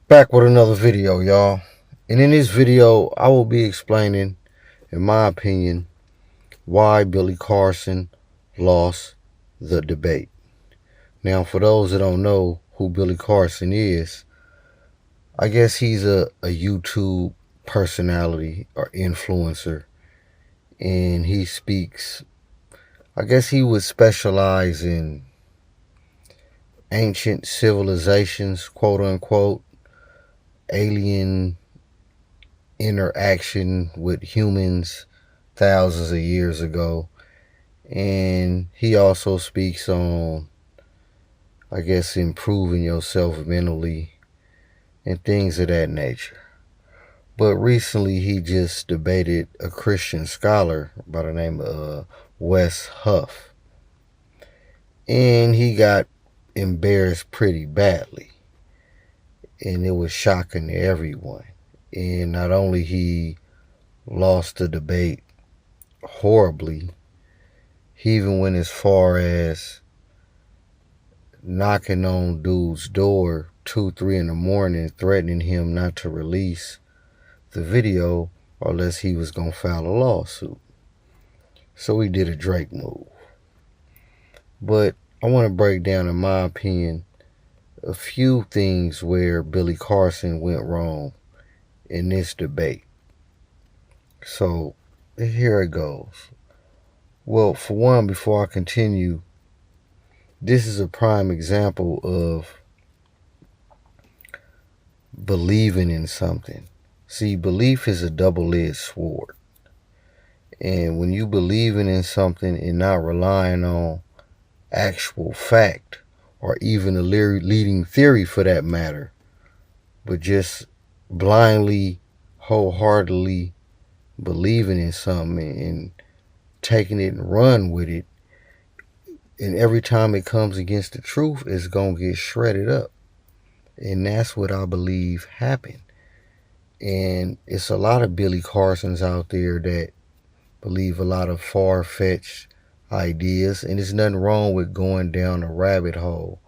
Back with another video, y'all. And in this video, I will be explaining, in my opinion, why Billy Carson lost the debate. Now, for those that don't know who Billy Carson is, I guess he's a YouTube personality or influencer. And he speaks, I guess he would specialize in ancient civilizations, quote unquote, alien interaction with humans thousands of years ago. And he also speaks on, I guess, improving yourself mentally and things of that nature. But recently he just debated a Christian scholar by the name of Wes Huff. And he got embarrassed pretty badly. And it was shocking to everyone. And not only he lost the debate horribly, he even went as far as knocking on dude's door 2, 3 in the morning, threatening him not to release the video unless he was gonna file a lawsuit. So he did a Drake move. But I want to break down, in my opinion, a few things where Billy Carson went wrong in this debate. So here it goes. Well, for one, before I continue, this is a prime example of believing in something. See, belief is a double-edged sword. And when you believing in something and not relying on actual fact or even a leading theory for that matter, but just blindly, wholeheartedly believing in something and taking it and run with it, and every time it comes against the truth, it's going to get shredded up. And that's what I believe happened. And it's a lot of Billy Carsons out there that believe a lot of far-fetched ideas, and there's nothing wrong with going down a rabbit hole,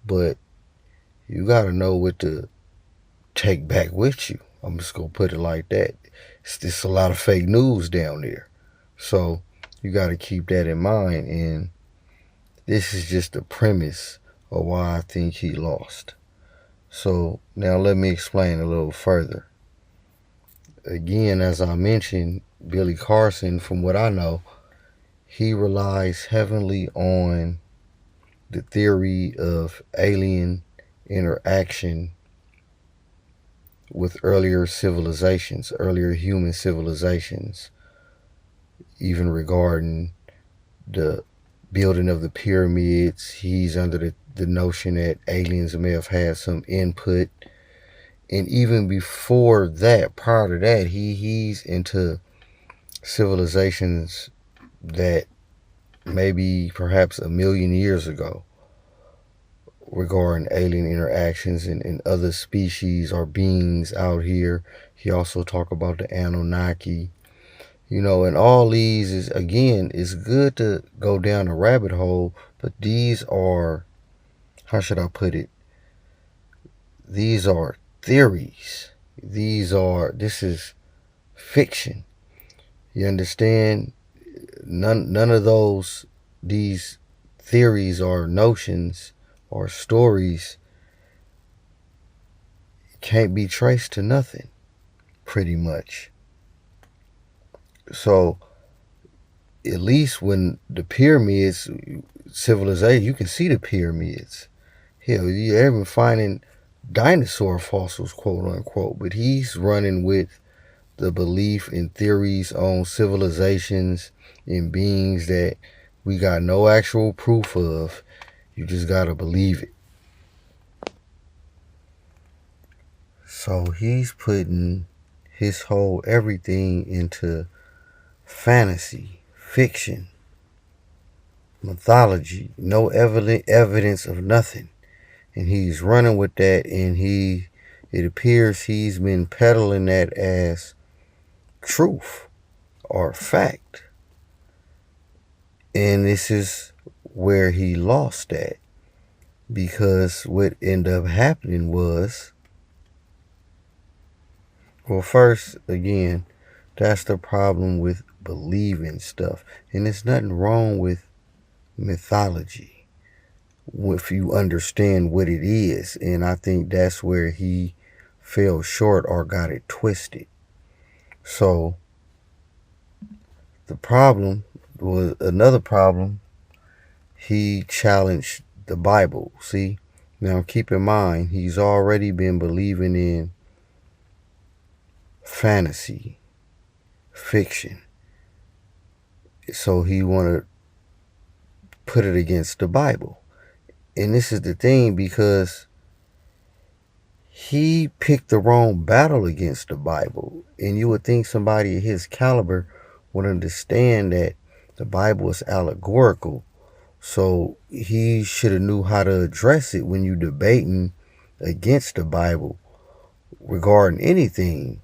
but you got to know what to take back with you. I'm just going to put it like that. It's just a lot of fake news down there. So you got to keep that in mind, and this is just the premise of why I think he lost. So now let me explain a little further. Again, as I mentioned, Billy Carson, from what I know, he relies heavily on the theory of alien interaction with earlier civilizations, earlier human civilizations, even regarding the building of the pyramids. He's under the notion that aliens may have had some input. And even before that, prior to that, he's into civilizations that maybe perhaps a million years ago regarding alien interactions and other species or beings out here. He also talked about the Anunnaki. And all these is, again, it's good to go down a rabbit hole, but these are, how should I put it? These are theories. This is fiction. You understand? None of these theories or notions or stories can't be traced to nothing, pretty much. So at least when the pyramids, civilization, you can see the pyramids. Hell, you're even finding dinosaur fossils, quote unquote. But he's running with the belief and theories on civilizations and beings that we got no actual proof of. You just gotta believe it. So he's putting his whole everything into fantasy, fiction, mythology, no evidence of nothing. And he's running with that, and it appears he's been peddling that as truth or fact. And this is where he lost that, because what ended up happening was Well, first, again, that's the problem with believing stuff. And there's nothing wrong with mythology if you understand what it is. And I think that's where he fell short or got it twisted. So the problem was another problem. He challenged the Bible. See, now keep in mind, he's already been believing in fantasy, fiction. So he wanted to put it against the Bible. And this is the thing, because he picked the wrong battle against the Bible. And you would think somebody of his caliber would understand that the Bible is allegorical. So he should have knew how to address it when you debating against the Bible regarding anything.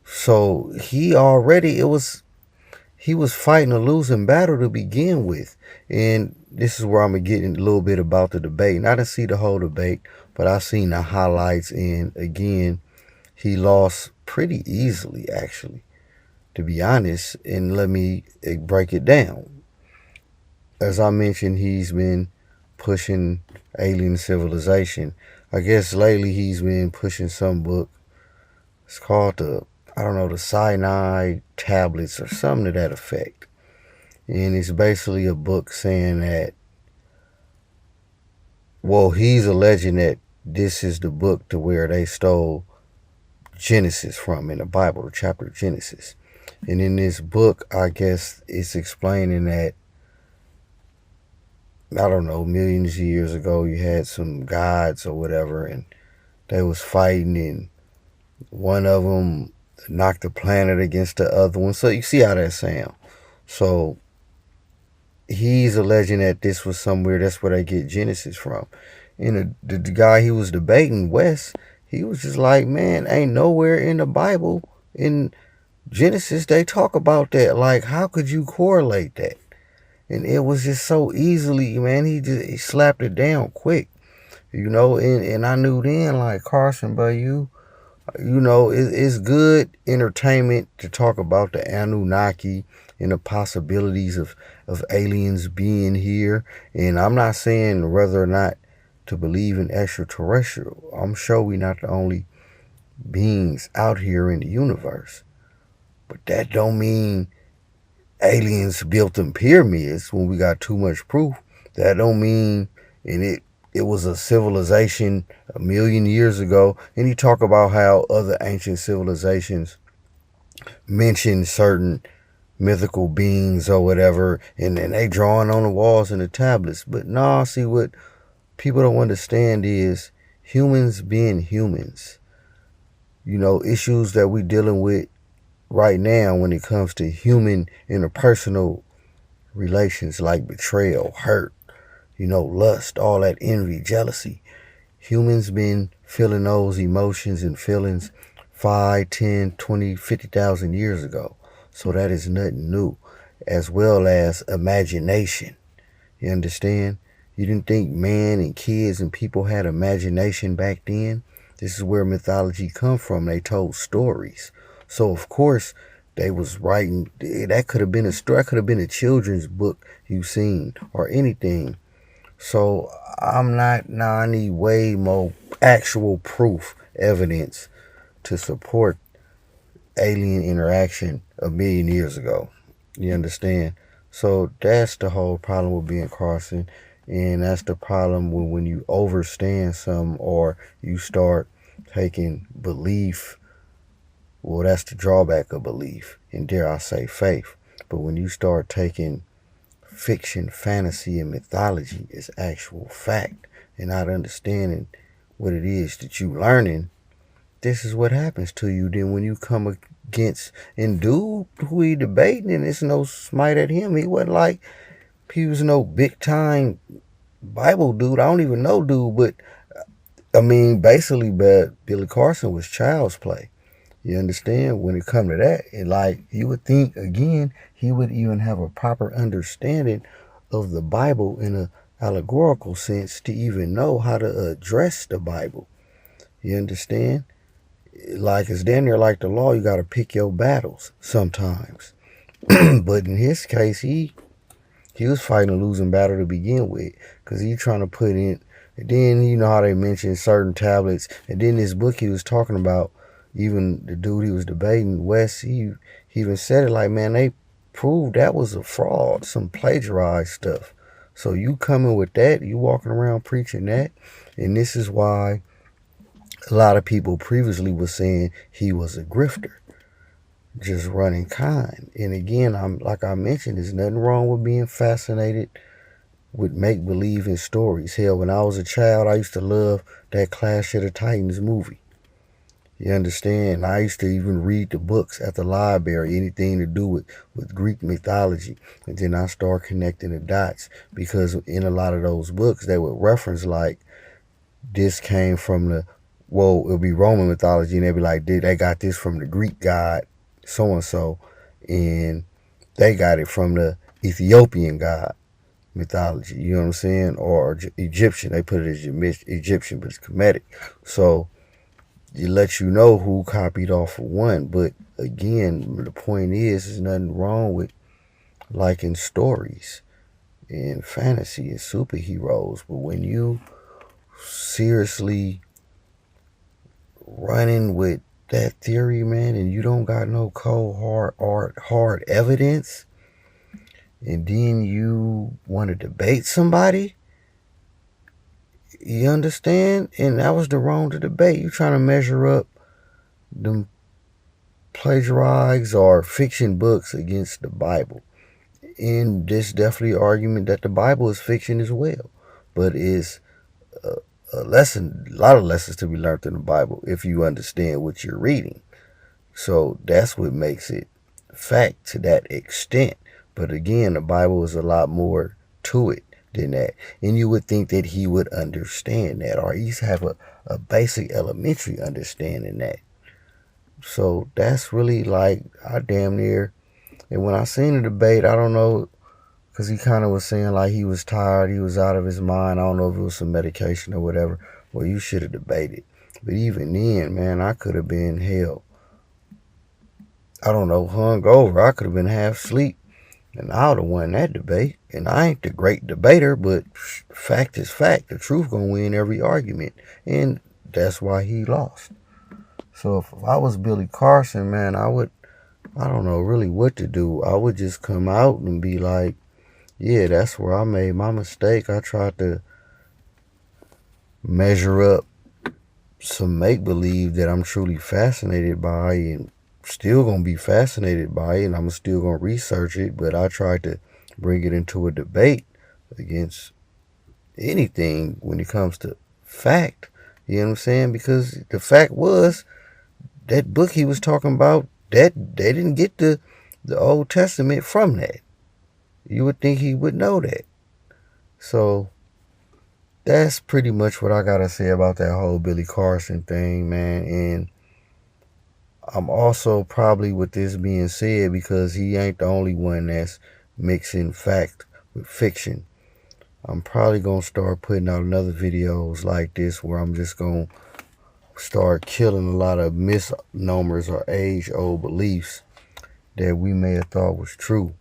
So he was fighting a losing battle to begin with. And this is where I'm going to get in a little bit about the debate. And I didn't see the whole debate, but I seen the highlights. And again, he lost pretty easily, actually, to be honest. And let me break it down. As I mentioned, he's been pushing alien civilization. I guess lately he's been pushing some book. It's called the Sinai tablets or something to that effect. And it's basically a book saying that, well, he's alleging that this is the book to where they stole Genesis from in the Bible, the chapter of Genesis. And in this book, I guess it's explaining that, I don't know, millions of years ago, you had some gods or whatever, and they was fighting, and one of them knocked the planet against the other one. So you see how that sounds. So he's alleging that this was somewhere, that's where they get Genesis from. And the guy he was debating, West, he was just like, man, ain't nowhere in the Bible, in Genesis, they talk about that. Like, how could you correlate that? And it was just so easily, man, he slapped it down quick, and I knew then, like, Carson, but it's good entertainment to talk about the Anunnaki and the possibilities of aliens being here. And I'm not saying whether or not to believe in extraterrestrial. I'm sure we're not the only beings out here in the universe. But that don't mean aliens built them pyramids when we got too much proof. That don't mean, and it was a civilization a million years ago. And you talk about how other ancient civilizations mention certain mythical beings or whatever, and then they drawing on the walls and the tablets. But nah, see, what people don't understand is humans being humans. Issues that we dealing with right now when it comes to human interpersonal relations, like betrayal, hurt, lust, all that envy, jealousy. Humans been feeling those emotions and feelings 5, 10, 20, 50,000 years ago. So that is nothing new. As well as imagination. You understand? You didn't think man and kids and people had imagination back then? This is where mythology come from. They told stories. So of course they was writing. That could have been a story. That could have been a children's book you seen or anything. So I'm not. Now I need way more actual proof, evidence to support alien interaction a million years ago. You understand? So that's the whole problem with being Carson. And that's the problem when you overstand something or you start taking belief. Well, that's the drawback of belief. And dare I say faith. But when you start taking fiction, fantasy, and mythology as actual fact and not understanding what it is that you learning, this is what happens to you. Then when you come against, and dude who he debating, and it's no smite at him. He wasn't like, he was no big time Bible dude. I don't even know dude, but I mean, basically, but Billy Carson was child's play. You understand? When it come to that, and like, you would think, again, he would even have a proper understanding of the Bible in a allegorical sense to even know how to address the Bible. You understand? Like it's damn near like the law. You got to pick your battles sometimes. But in his case, he was fighting a losing battle to begin with, because he trying to put in. And then you know how they mentioned certain tablets, and then this book he was talking about. Even the dude he was debating, West, he even said it like, man, they proved that was a fraud, some plagiarized stuff. So you coming with that, you walking around preaching that, and this is why a lot of people previously was saying he was a grifter, just running kind. And again, I'm like I mentioned, there's nothing wrong with being fascinated with make believe in stories. Hell, when I was a child, I used to love that Clash of the Titans movie. You understand? I used to even read the books at the library, anything to do with Greek mythology. And then I started connecting the dots, because in a lot of those books, they would reference like, this came from the, well, it'll be Roman mythology, and they'd be like, they got this from the Greek god so-and-so, and they got it from the Ethiopian god mythology, you know what I'm saying? Or Egyptian, they put it as Egyptian, but it's Kemetic. So it lets you know who copied off of one. But again, the point is, there's nothing wrong with liking stories and fantasy and superheroes. But when you seriously running with that theory, man, and you don't got no cold hard evidence, and then you want to debate somebody, you understand? And that was the wrong to debate. You trying to measure up them plagiarized or fiction books against the Bible. And this definitely an argument that the Bible is fiction as well. But it's a lesson, a lot of lessons to be learned in the Bible if you understand what you're reading. So that's what makes it fact to that extent. But again, the Bible is a lot more to it than that. And you would think that he would understand that, or at least have a basic elementary understanding that. So that's really like, I damn near, and when I seen the debate, I don't know, because he kind of was saying like he was tired, he was out of his mind. I don't know if it was some medication or whatever. Well, you should have debated. But even then, man, I could have been, hell, I don't know, hung over. I could have been half asleep, and I would have won that debate. And I ain't the great debater, but fact is fact. The truth gonna win every argument, and that's why he lost. So if I was Billy Carson, man, I don't know really what to do. I would just come out and be like, yeah, that's where I made my mistake. I tried to measure up some make-believe that I'm truly fascinated by, and still gonna be fascinated by it, and I'm still gonna research it, but I tried to bring it into a debate against anything when it comes to fact. You know what I'm saying? Because the fact was, that book he was talking about, that they didn't get the Old Testament from that. You would think he would know that. So that's pretty much what I gotta say about that whole Billy Carson thing, man. And I'm also probably, with this being said, because he ain't the only one that's mixing fact with fiction, I'm probably gonna start putting out another videos like this where I'm just gonna start killing a lot of misnomers or age-old beliefs that we may have thought was true,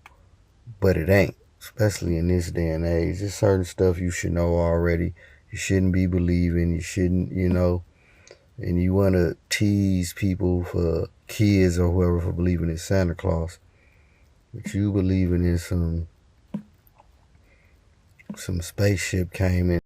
but it ain't. Especially in this day and age, there's certain stuff you should know already. You shouldn't be believing. You shouldn't, and you want to tease people, for kids or whoever, for believing in Santa Claus. But you believing in some spaceship came in